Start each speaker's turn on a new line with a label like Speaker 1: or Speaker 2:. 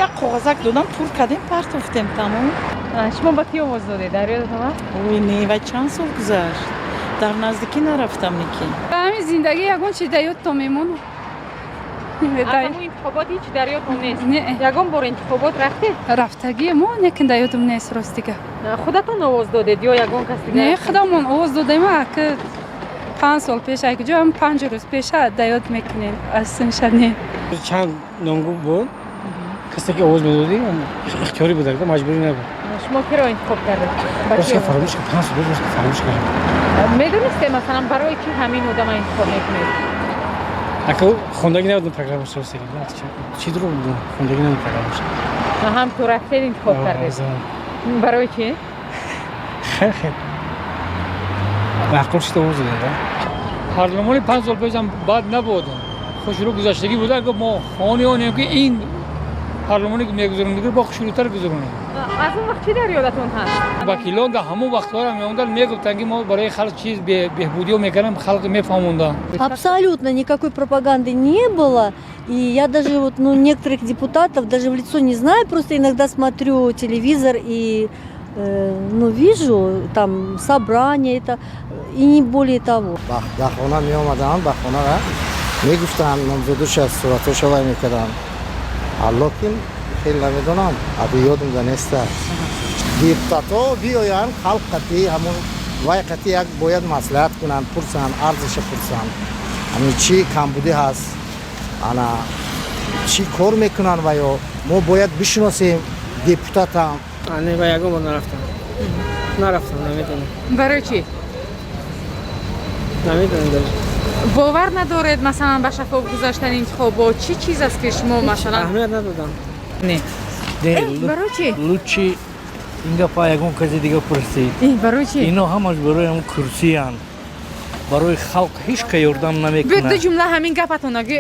Speaker 1: یک کاغذک دادم پر کردیم پرتافتیم تمام.
Speaker 2: شما با کی آواز داده؟ در یادتونه؟
Speaker 1: اوی نه و چند سال گذشت در نزدیکی نرفتم نیکی.
Speaker 3: همین زندگی یگان چی در یادتون میمونه.
Speaker 2: از همون انتخابات هیچ در یادتون نیست؟
Speaker 3: نه.
Speaker 2: یگان بار انتخابات رفته؟
Speaker 3: رفتگی ما نکن در یادم نیست راستیگه.
Speaker 2: خودتون آواز دادید یا یگان کس دیگه؟
Speaker 3: نه خودمون آواز دادیم که 5 سال پیش اگه جو هم 5 روز پیش در یاد میکنیم از سنشنی.
Speaker 4: چند نامگو بود کسی که آواز میدادی اختیاری بود دیگه مجبوری نبود.
Speaker 2: شما کی را انتخاب کردید؟
Speaker 4: باشه فراموش کرد 5 سال بود فراموش کردم.
Speaker 2: میدونسته مثلا برای چی همین آدم انتخاب میکنید؟
Speaker 4: اگه خوندگی نبودم پروگرامش رو سری چی درو بود خوندگی نبود پروگرامش.
Speaker 2: هم تو رفته انتخاب کردید. برای چی؟
Speaker 4: خیر معقول شده آواز داده. پارلمان 5 سال پیش هم بد نبود. خوشرو گذشتگی بود اگه ما خانه اونیم که این پارلمانی که میگذاریم دیگه با شروعتر گذارونیم.
Speaker 2: از اون وقت چی در یادتون هست؟
Speaker 4: وکیلان در همون وقت‌ها را میوندن میگفتن که ما برای خلق چیز بهبودی میکنیم خلق میفهموندن.
Speaker 5: Абсолютно никакой пропаганды не было. И я даже вот, некоторых депутатов даже в лицо не знаю, просто иногда смотрю телевизор и вижу там собрание это и не более того.
Speaker 6: در خانه می آمدن به خانه را میگفتن نامزدش از صورتش وای میکردن. لکن خیلی نمیدونم ابی یادم نیست. دیپتاتو بیاین خلق قطعی همون وای قطعی یک باید مصلحت کنن پرسن ارزش پرسن. همین چی کمبودی هست؟ انا چی کار میکنن و یا ما باید بشناسیم دیپتات هم.
Speaker 4: نه با یگان نرفتم نمیدونم.
Speaker 2: برای چی؟
Speaker 4: نمیدونم.
Speaker 2: باور ندارید مثلا به شفاف گذاشتن انتخابات چی چیز است که شما مثلا
Speaker 4: اهمیت ندادم.
Speaker 2: نه. برای چی؟
Speaker 7: لوچی اینجا پایگون کسی دیگه پرسید.
Speaker 2: برای چی؟
Speaker 7: اینا همش برای همون کرسی هن. برای خلق هیچ که یاردم نمیکنه.
Speaker 2: به دو جمله همین گپتون نگی.